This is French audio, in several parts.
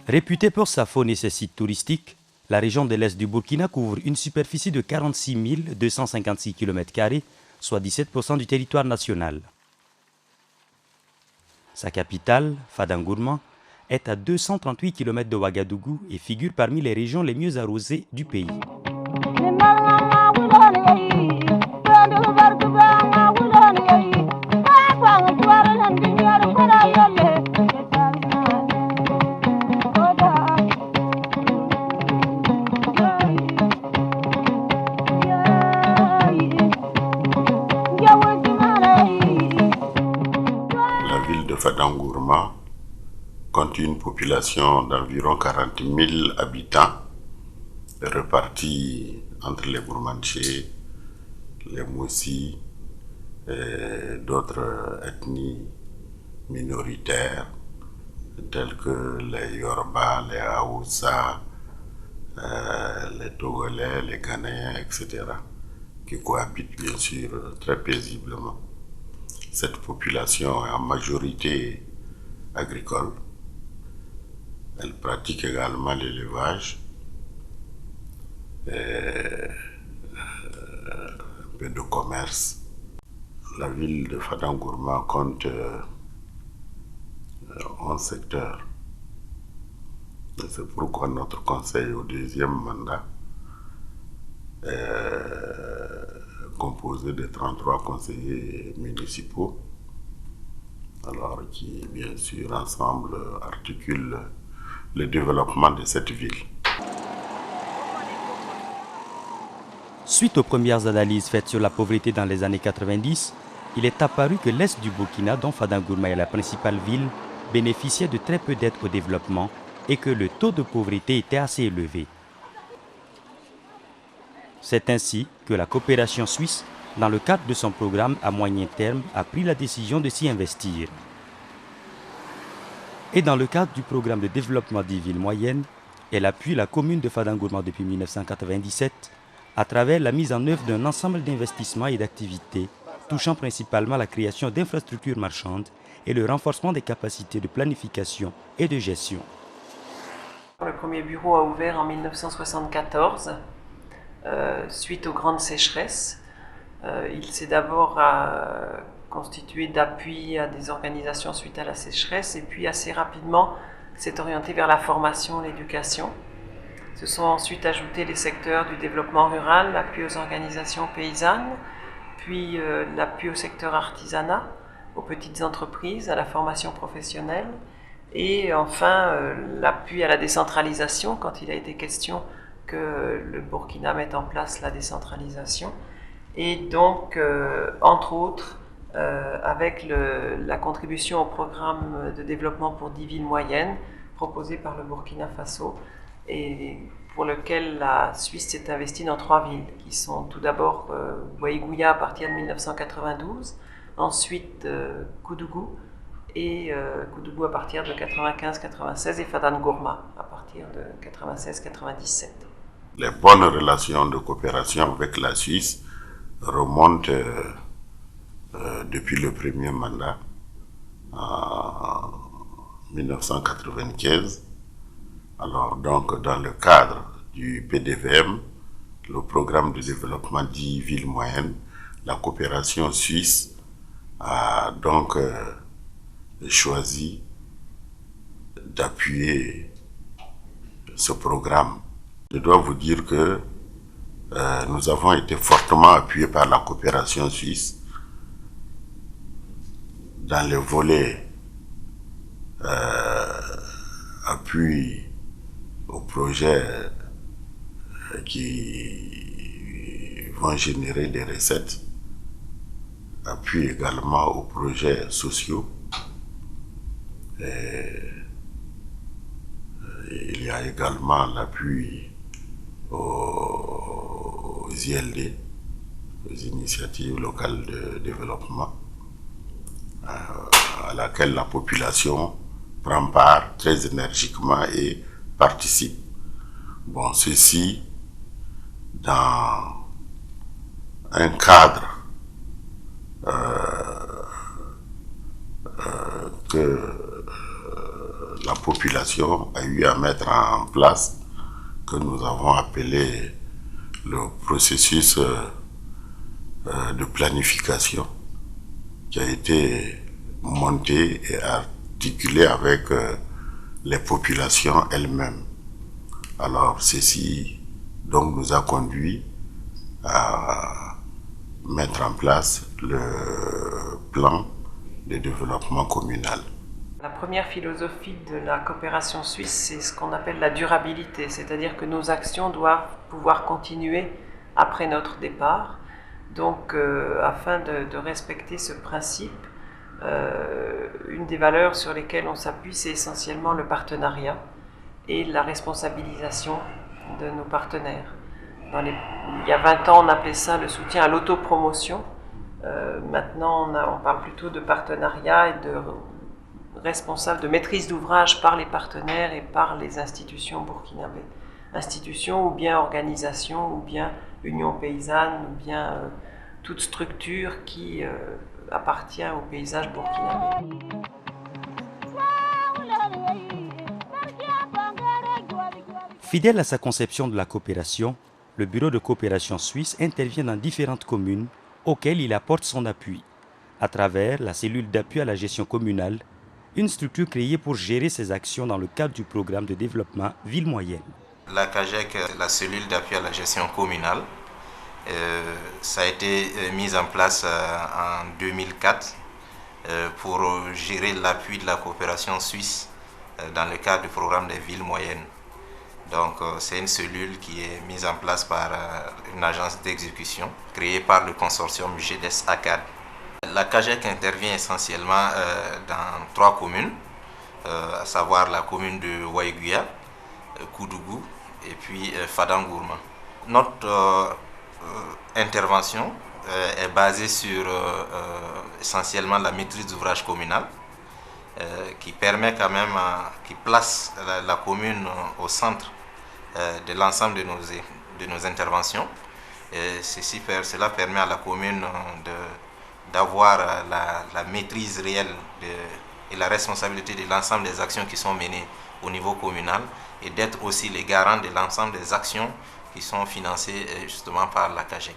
Réputée pour sa faune et ses sites touristiques, la région de l'Est du Burkina couvre une superficie de 46 256 km², soit 17% du territoire national. Sa capitale, Fadangourma, est à 238 km de Ouagadougou et figure parmi les régions les mieux arrosées du pays. Fadangourma compte une population d'environ 40 000 habitants répartis entre les Gourmanchés, les Moussi et d'autres ethnies minoritaires telles que les Yoruba, les Haoussa, les Togolais, les Ghanéens, etc. qui cohabitent bien sûr très paisiblement. Cette population est en majorité agricole. Elle pratique également l'élevage, un peu de commerce. La ville de Fadangourma compte 11 secteurs. C'est pourquoi notre conseil au deuxième mandat composé de 33 conseillers municipaux, alors qui bien sûr ensemble articulent le développement de cette ville. Suite aux premières analyses faites sur la pauvreté dans les années 90, il est apparu que l'Est du Burkina, dont Fadangourma est la principale ville, bénéficiait de très peu d'aide au développement et que le taux de pauvreté était assez élevé. C'est ainsi que la coopération suisse, dans le cadre de son programme à moyen terme, a pris la décision de s'y investir. Et dans le cadre du programme de développement des villes moyennes, elle appuie la commune de Fadangourma depuis 1997 à travers la mise en œuvre d'un ensemble d'investissements et d'activités touchant principalement la création d'infrastructures marchandes et le renforcement des capacités de planification et de gestion. Le premier bureau a ouvert en 1974. Suite aux grandes sécheresses, il s'est d'abord constitué d'appui à des organisations suite à la sécheresse et puis assez rapidement s'est orienté vers la formation, l'éducation. Se sont ensuite ajoutés les secteurs du développement rural, l'appui aux organisations paysannes, puis l'appui au secteur artisanat, aux petites entreprises, à la formation professionnelle et enfin l'appui à la décentralisation quand il a été question que le Burkina mette en place la décentralisation et donc entre autres avec la contribution au programme de développement pour 10 villes moyennes proposé par le Burkina Faso et pour lequel la Suisse s'est investie dans 3 villes qui sont tout d'abord Ouaïgouya à partir de 1992, ensuite Koudougou et Koudougou à partir de 95-96 et Fadangourma à partir de 96-97. Les bonnes relations de coopération avec la Suisse remontent depuis le premier mandat en 1995. Alors donc dans le cadre du PDVM, le programme de développement 10 villes moyennes, la coopération suisse a donc choisi d'appuyer ce programme. Je dois vous dire que nous avons été fortement appuyés par la coopération suisse dans le volet appui aux projets qui vont générer des recettes, appui également aux projets sociaux. Il y a également l'appui aux ILD, aux initiatives locales de développement, à laquelle la population prend part très énergiquement et participe. Bon, ceci dans un cadre population a eu à mettre en place, que nous avons appelé le processus de planification, qui a été monté et articulé avec les populations elles-mêmes. Alors ceci donc nous a conduit à mettre en place le plan de développement communal. La première philosophie de la coopération suisse, c'est ce qu'on appelle la durabilité, c'est-à-dire que nos actions doivent pouvoir continuer après notre départ. Donc, afin de respecter ce principe, une des valeurs sur lesquelles on s'appuie, c'est essentiellement le partenariat et la responsabilisation de nos partenaires. Il y a 20 ans, on appelait ça le soutien à l'autopromotion. Maintenant, on parle plutôt de partenariat et de responsable de maîtrise d'ouvrage par les partenaires et par les institutions burkinabées. Institutions ou bien organisations ou bien union paysanne ou bien toute structure qui appartient au paysage burkinabé. Fidèle à sa conception de la coopération, le Bureau de coopération suisse intervient dans différentes communes auxquelles il apporte son appui, à travers la cellule d'appui à la gestion communale, une structure créée pour gérer ses actions dans le cadre du programme de développement Ville Moyenne. La CAGEC, la cellule d'appui à la gestion communale, ça a été mis en place en 2004 pour gérer l'appui de la coopération suisse dans le cadre du programme des villes moyennes. Donc c'est une cellule qui est mise en place par une agence d'exécution créée par le consortium GDES-ACAD. La CAGEC intervient essentiellement dans 3 communes, à savoir la commune de Waïguya, Koudougou et puis Fadangourma. Notre intervention est basée sur essentiellement la maîtrise d'ouvrage communal qui permet quand même, qui place la commune au centre de l'ensemble de nos interventions. Et cela permet à la commune d'avoir la maîtrise réelle et la responsabilité de l'ensemble des actions qui sont menées au niveau communal et d'être aussi les garants de l'ensemble des actions qui sont financées justement par la CAGEC.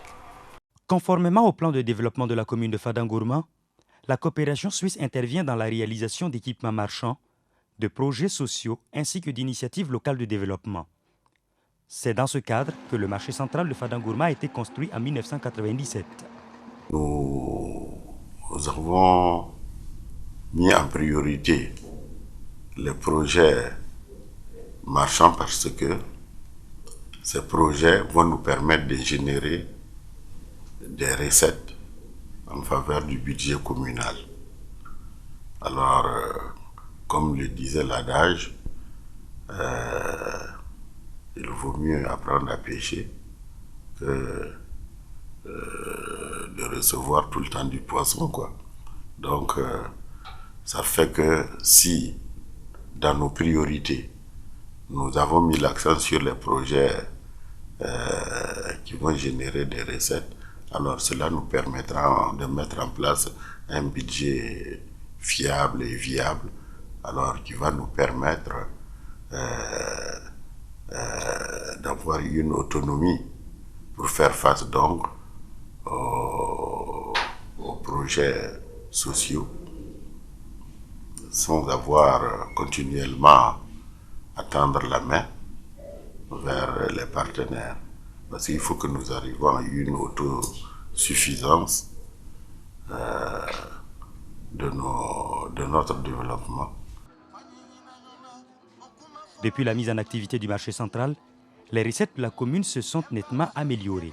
Conformément au plan de développement de la commune de Fadangourma, la coopération suisse intervient dans la réalisation d'équipements marchands, de projets sociaux ainsi que d'initiatives locales de développement. C'est dans ce cadre que le marché central de Fadangourma a été construit en 1997. Nous avons mis en priorité les projets marchands parce que ces projets vont nous permettre de générer des recettes en faveur du budget communal. Alors, comme le disait l'adage, il vaut mieux apprendre à pêcher que de recevoir tout le temps du poisson, quoi. Donc, ça fait que si, dans nos priorités, nous avons mis l'accent sur les projets qui vont générer des recettes, alors cela nous permettra de mettre en place un budget fiable et viable, alors qui va nous permettre d'avoir une autonomie pour faire face donc aux projets sociaux sans avoir continuellement à tendre la main vers les partenaires. Parce qu'il faut que nous arrivions à une autosuffisance de notre développement. Depuis la mise en activité du marché central, les recettes de la commune se sont nettement améliorées.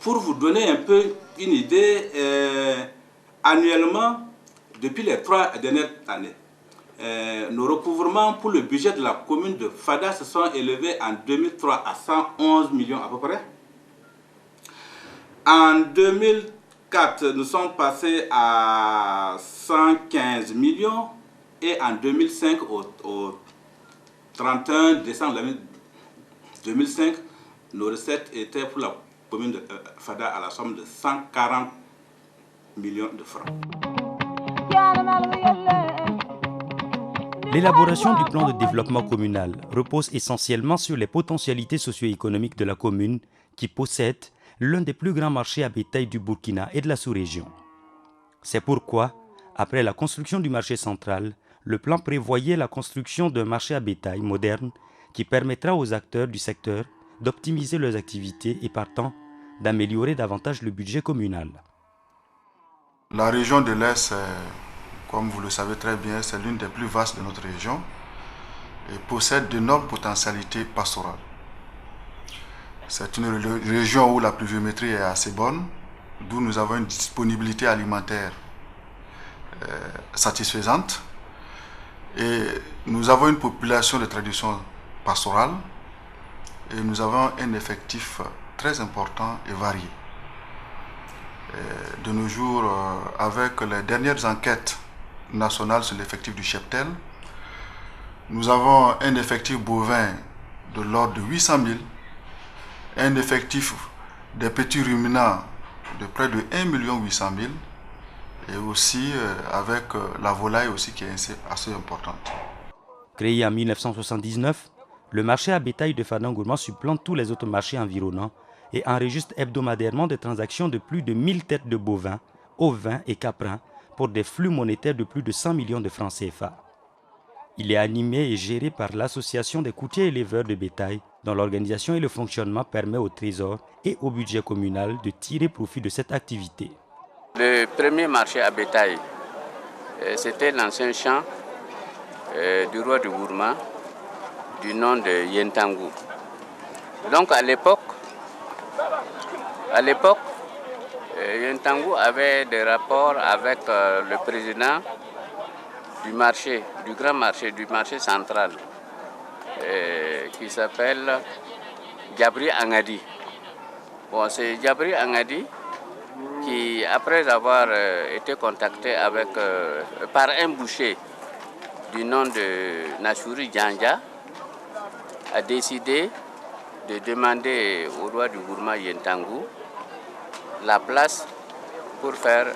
Pour vous donner un peu une idée, annuellement, depuis les 3 dernières années, nos recouvrements pour le budget de la commune de Fada se sont élevés en 2003 à 111 millions à peu près. En 2004, nous sommes passés à 115 millions et en 2005, au 31 décembre 2005, nos recettes étaient pour la commune de Fada à la somme de 140 millions de francs. L'élaboration du plan de développement communal repose essentiellement sur les potentialités socio-économiques de la commune qui possède l'un des plus grands marchés à bétail du Burkina et de la sous-région. C'est pourquoi, après la construction du marché central, le plan prévoyait la construction d'un marché à bétail moderne qui permettra aux acteurs du secteur d'optimiser leurs activités et partant d'améliorer davantage le budget communal. La région de l'Est, comme vous le savez très bien, c'est l'une des plus vastes de notre région et possède d'énormes potentialités pastorales. C'est une région où la pluviométrie est assez bonne, d'où nous avons une disponibilité alimentaire satisfaisante. Et nous avons une population de tradition pastorale et nous avons un effectif très important et varié. De nos jours, avec les dernières enquêtes nationales sur l'effectif du cheptel, nous avons un effectif bovin de l'ordre de 800 000, un effectif des petits ruminants de près de 1 800 000 et aussi avec la volaille aussi qui est assez importante. Créé en 1979, le marché à bétail de Fadangourma supplante tous les autres marchés environnants et enregistre hebdomadairement des transactions de plus de 1000 têtes de bovins, ovins et caprins pour des flux monétaires de plus de 100 millions de francs CFA. Il est animé et géré par l'association des courtiers éleveurs de bétail, dont l'organisation et le fonctionnement permet au trésor et au budget communal de tirer profit de cette activité. Le premier marché à bétail, c'était l'ancien champ du roi de Gourma, du nom de Yentangou. Donc à l'époque, Yentangou avait des rapports avec le président du marché, du grand marché, du marché central, qui s'appelle Djabri Angadi. Bon, c'est Djabri Angadi qui, après avoir été contacté par un boucher du nom de Nachouri Djanja, a décidé de demander au roi du Gourma Yentangou la place pour faire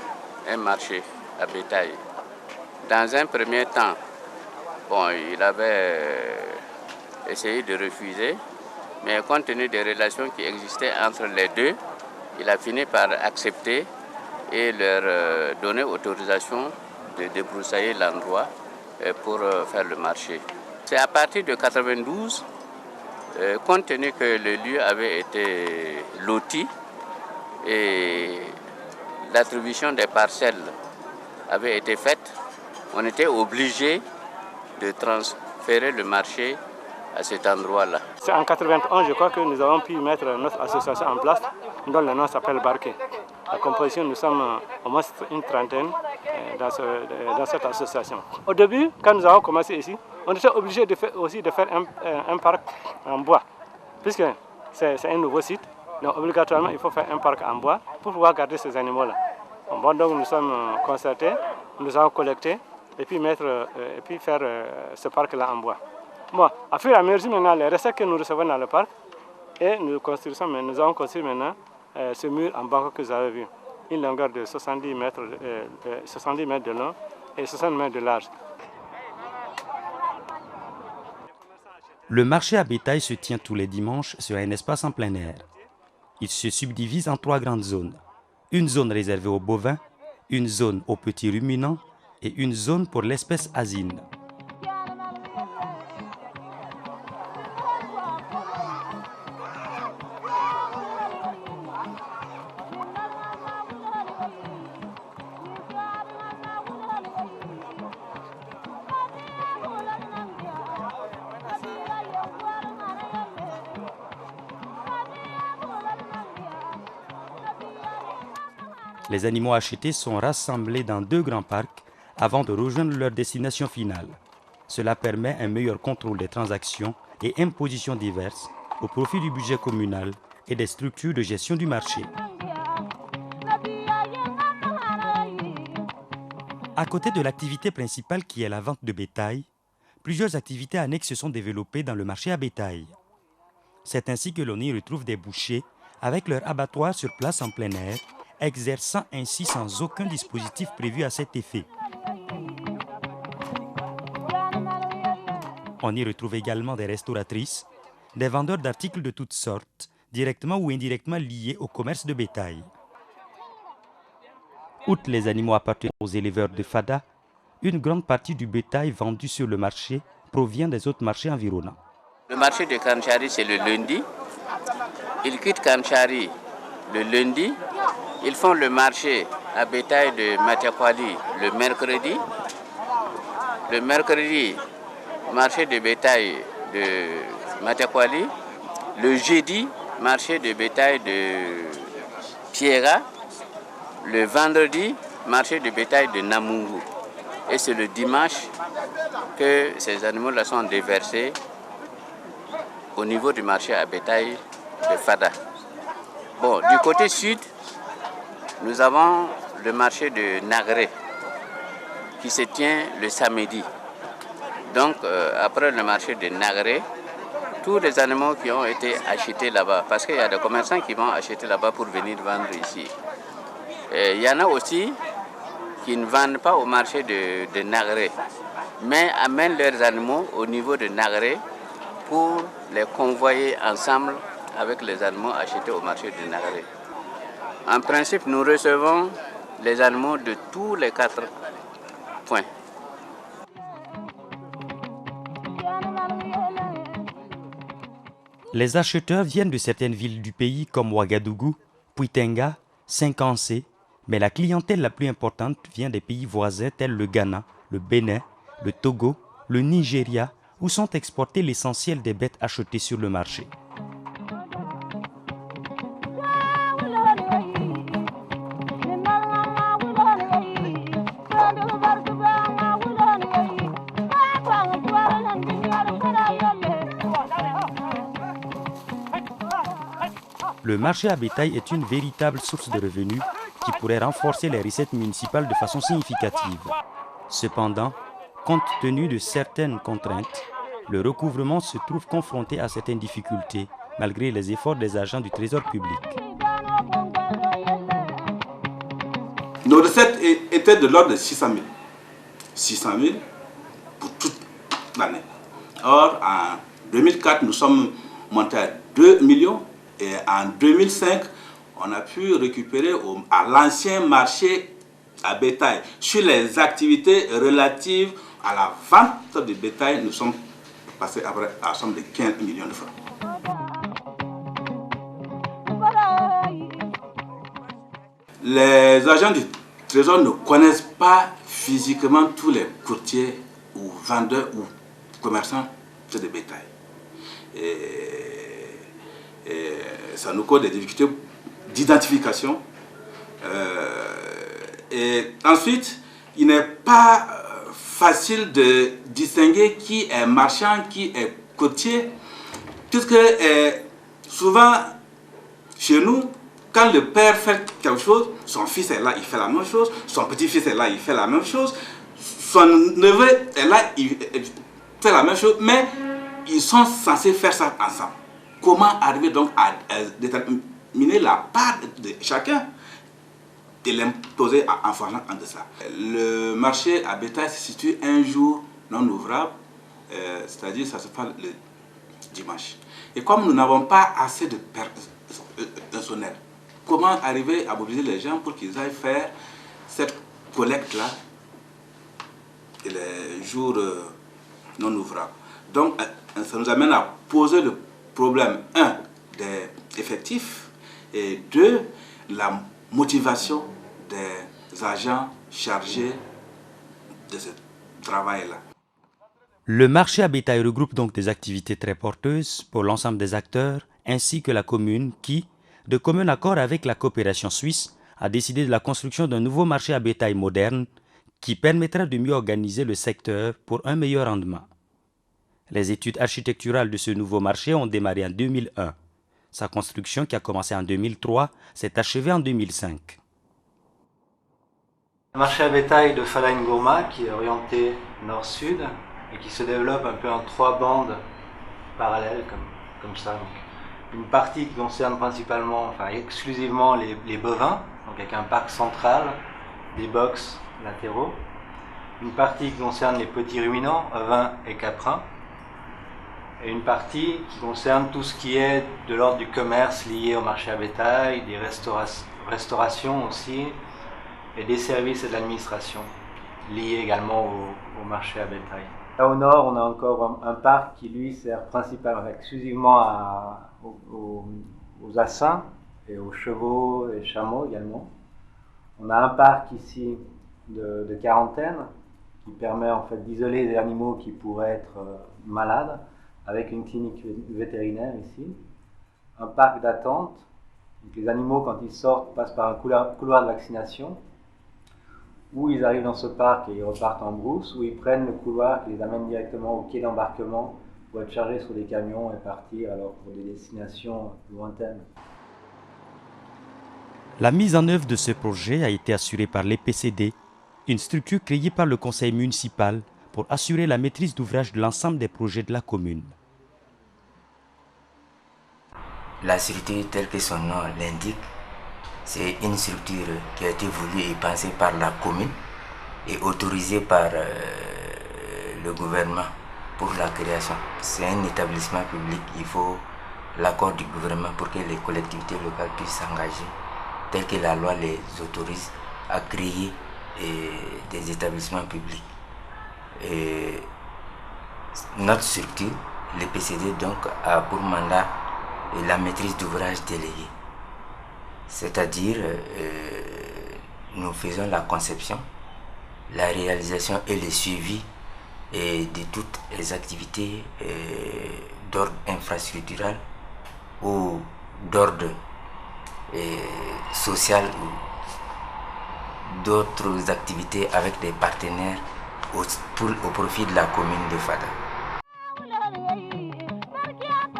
un marché à bétail. Dans un premier temps, bon, il avait essayé de refuser, mais compte tenu des relations qui existaient entre les deux, il a fini par accepter et leur donner autorisation de débroussailler l'endroit pour faire le marché. C'est à partir de 1992, compte tenu que le lieu avait été loti et l'attribution des parcelles avait été faite, on était obligé de transférer le marché à cet endroit-là. C'est en 1991, je crois que nous avons pu mettre notre association en place, dont le nom s'appelle Barké. La composition, nous sommes au moins une trentaine dans cette association. Au début, quand nous avons commencé ici, on était obligé de faire un parc en bois, puisque c'est un nouveau site. Donc obligatoirement, il faut faire un parc en bois pour pouvoir garder ces animaux-là. Bon, donc nous sommes concertés, nous avons collecté et puis faire ce parc-là en bois. Bon, à fur et à mesure maintenant, les recettes que nous recevons dans le parc, et nous avons construit maintenant ce mur en bas que vous avez vu. Une longueur de 70 mètres de long et 60 mètres de large. Le marché à bétail se tient tous les dimanches sur un espace en plein air. Il se subdivise en 3 grandes zones. Une zone réservée aux bovins, une zone aux petits ruminants et une zone pour l'espèce asine. Les animaux achetés sont rassemblés dans 2 grands parcs avant de rejoindre leur destination finale. Cela permet un meilleur contrôle des transactions et impositions diverses au profit du budget communal et des structures de gestion du marché. À côté de l'activité principale qui est la vente de bétail, plusieurs activités annexes se sont développées dans le marché à bétail. C'est ainsi que l'on y retrouve des bouchers avec leur abattoir sur place en plein air, exerçant ainsi sans aucun dispositif prévu à cet effet. On y retrouve également des restauratrices, des vendeurs d'articles de toutes sortes, directement ou indirectement liés au commerce de bétail. Outre les animaux appartenant aux éleveurs de Fada, une grande partie du bétail vendu sur le marché provient des autres marchés environnants. Le marché de Kanchari, c'est le lundi. Ils quittent Kanchari le lundi. Ils font le marché à bétail de Matiakwali le mercredi. Le mercredi, marché de bétail de Matiakwali. Le jeudi, marché de bétail de Piera. Le vendredi, marché de bétail de Namungu. Et c'est le dimanche que ces animaux-là sont déversés au niveau du marché à bétail de Fada. Bon, du côté sud, nous avons le marché de Nagré qui se tient le samedi. Donc, après le marché de Nagré, tous les animaux qui ont été achetés là-bas, parce qu'il y a des commerçants qui vont acheter là-bas pour venir vendre ici. Et il y en a aussi qui ne vendent pas au marché de Nagré, mais amènent leurs animaux au niveau de Nagré pour les convoyer ensemble avec les animaux achetés au marché de Nagré. En principe, nous recevons les animaux de tous les 4 points. Les acheteurs viennent de certaines villes du pays comme Ouagadougou, Puitenga, Cinquancé, mais la clientèle la plus importante vient des pays voisins tels le Ghana, le Bénin, le Togo, le Nigeria, où sont exportés l'essentiel des bêtes achetées sur le marché. Le marché à bétail est une véritable source de revenus qui pourrait renforcer les recettes municipales de façon significative. Cependant, compte tenu de certaines contraintes, le recouvrement se trouve confronté à certaines difficultés, malgré les efforts des agents du Trésor public. Nos recettes étaient de l'ordre de 600 000. 600 000 pour toute l'année. Or, en 2004, nous sommes montés à 2 millions et en 2005, on a pu récupérer à l'ancien marché à bétail. Sur les activités relatives à la vente de bétail, nous sommes passés à la somme de 15 millions de francs. Les agents du Trésor ne connaissent pas physiquement tous les courtiers ou vendeurs ou commerçants de bétail. Et ça nous cause des difficultés d'identification. Et ensuite, il n'est pas facile de distinguer qui est marchand, qui est courtier, puisque souvent, chez nous, quand le père fait quelque chose, son fils est là, il fait la même chose, son petit-fils est là, il fait la même chose, son neveu est là, il fait la même chose, mais ils sont censés faire ça ensemble. Comment arriver donc à déterminer la part de chacun et l'imposer en faisant de ça? Le marché à bétail se situe un jour non ouvrable, c'est-à-dire ça se passe le dimanche. Et comme nous n'avons pas assez de personnel, comment arriver à mobiliser les gens pour qu'ils aillent faire cette collecte-là les jours non ouvrables? Donc ça nous amène à poser le problème, 1, des effectifs, et 2, la motivation des agents chargés de ce travail-là. Le marché à bétail regroupe donc des activités très porteuses pour l'ensemble des acteurs, ainsi que la commune qui, de commun accord avec la coopération suisse, a décidé de la construction d'un nouveau marché à bétail moderne qui permettra de mieux organiser le secteur pour un meilleur rendement. Les études architecturales de ce nouveau marché ont démarré en 2001. Sa construction, qui a commencé en 2003, s'est achevée en 2005. Le marché à bétail de Fada Ngourma, qui est orienté nord-sud et qui se développe un peu en 3 bandes parallèles comme ça. Donc, une partie qui concerne principalement, enfin exclusivement les bovins, donc avec un parc central, des box latéraux. Une partie qui concerne les petits ruminants, ovins et caprins. et une partie qui concerne tout ce qui est de l'ordre du commerce lié au marché à bétail, des restaurations aussi, et des services et de l'administration liés également au marché à bétail. Là au nord, on a encore un parc qui lui sert principalement, exclusivement aux assins et aux chevaux et chameaux également. On a un parc ici de quarantaine qui permet en fait d'isoler les animaux qui pourraient être malades, avec une clinique vétérinaire ici. Un parc d'attente. Donc les animaux, quand ils sortent, passent par un couloir de vaccination, où ils arrivent dans ce parc et ils repartent en brousse, où ils prennent le couloir qui les amène directement au quai d'embarquement pour être chargés sur des camions et partir alors pour des destinations lointaines. La mise en œuvre de ce projet a été assurée par l'EPCD, une structure créée par le conseil municipal pour assurer la maîtrise d'ouvrage de l'ensemble des projets de la commune. La structure, telle que son nom l'indique, c'est une structure qui a été voulue et pensée par la commune et autorisée par le gouvernement pour la création. C'est un établissement public, il faut l'accord du gouvernement pour que les collectivités locales puissent s'engager, tel que la loi les autorise à créer des établissements publics. Et notre structure, l'EPCD, donc, a pour mandat la maîtrise d'ouvrage déléguée. C'est-à-dire, nous faisons la conception, la réalisation et le suivi de toutes les activités d'ordre infrastructural ou d'ordre social ou d'autres activités avec des partenaires au profit de la commune de Fada.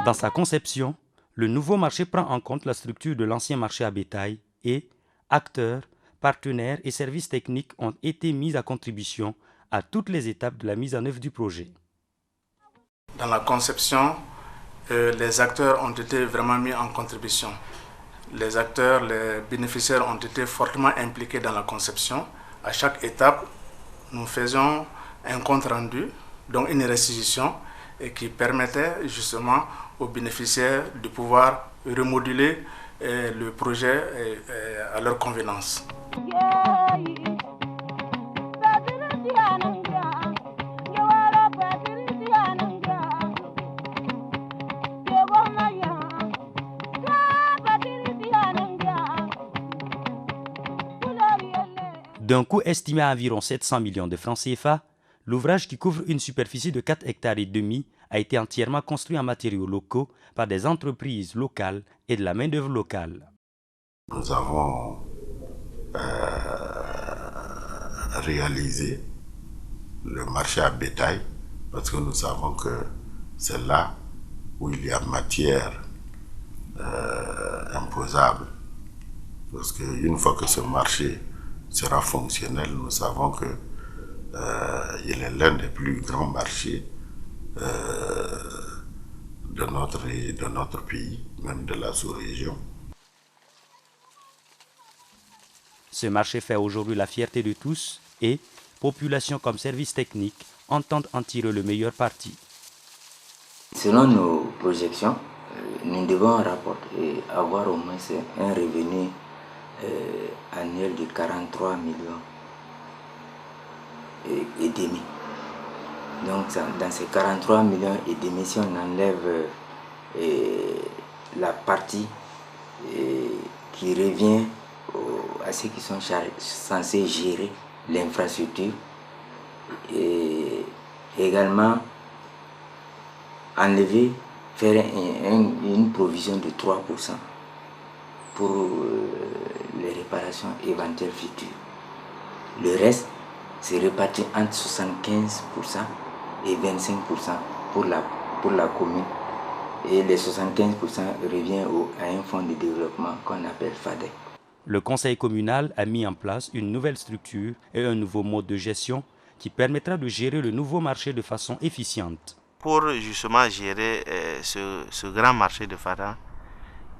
Dans sa conception, le nouveau marché prend en compte la structure de l'ancien marché à bétail et acteurs, partenaires et services techniques ont été mis à contribution à toutes les étapes de la mise en œuvre du projet. Dans la conception, les acteurs ont été vraiment mis en contribution. Les acteurs, les bénéficiaires ont été fortement impliqués dans la conception. À chaque étape, nous faisions un compte rendu, donc une restitution, et qui permettait justement aux bénéficiaires de pouvoir remoduler le projet à leur convenance. D'un coût estimé à environ 700 millions de francs CFA, l'ouvrage qui couvre une superficie de 4,5 hectares a été entièrement construit en matériaux locaux par des entreprises locales et de la main-d'œuvre locale. Nous avons réalisé le marché à bétail parce que nous savons que c'est là où il y a matière imposable. Parce qu'une fois que ce marché sera fonctionnel, nous savons que il est l'un des plus grands marchés de notre pays, même de la sous-région. Ce marché fait aujourd'hui la fierté de tous et, population comme service technique, entendent en tirer le meilleur parti. Selon nos projections, nous devons avoir au moins un revenu annuel de 43 millions et demi. Donc dans ces 43 millions et demi, si on enlève la partie qui revient à ceux qui sont censés gérer l'infrastructure, et également enlever, faire une provision de 3% pour les réparations éventuelles futures. Le reste, c'est réparti entre 75% et 25% pour la commune. Et les 75% revient à un fonds de développement qu'on appelle FADEC. Le conseil communal a mis en place une nouvelle structure et un nouveau mode de gestion qui permettra de gérer le nouveau marché de façon efficiente. Pour justement gérer ce grand marché de Fada,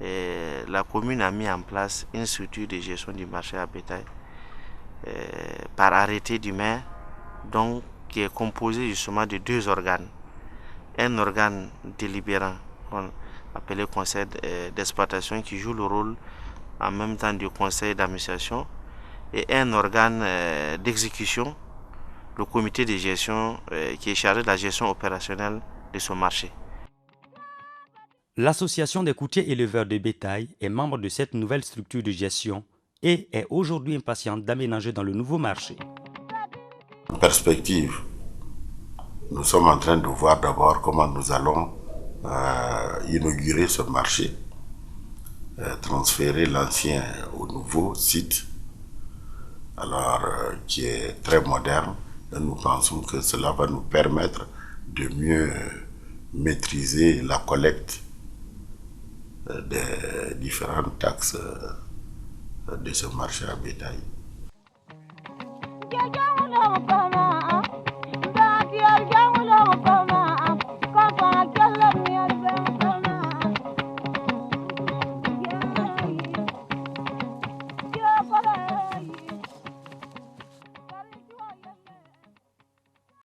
la commune a mis en place une structure de gestion du marché à bétail par arrêté du maire, donc qui est composé justement de 2 organes. un organe délibérant, appelé conseil d'exploitation, qui joue le rôle en même temps du conseil d'administration, et un organe d'exécution, le comité de gestion qui est chargé de la gestion opérationnelle de ce marché. L'Association des courtiers éleveurs de bétail est membre de cette nouvelle structure de gestion et est aujourd'hui impatiente d'aménager dans le nouveau marché. En perspective, nous sommes en train de voir d'abord comment nous allons inaugurer ce marché, transférer l'ancien au nouveau site, alors qui est très moderne. Et nous pensons que cela va nous permettre de mieux maîtriser la collecte des différentes taxes de ce marché à bétail.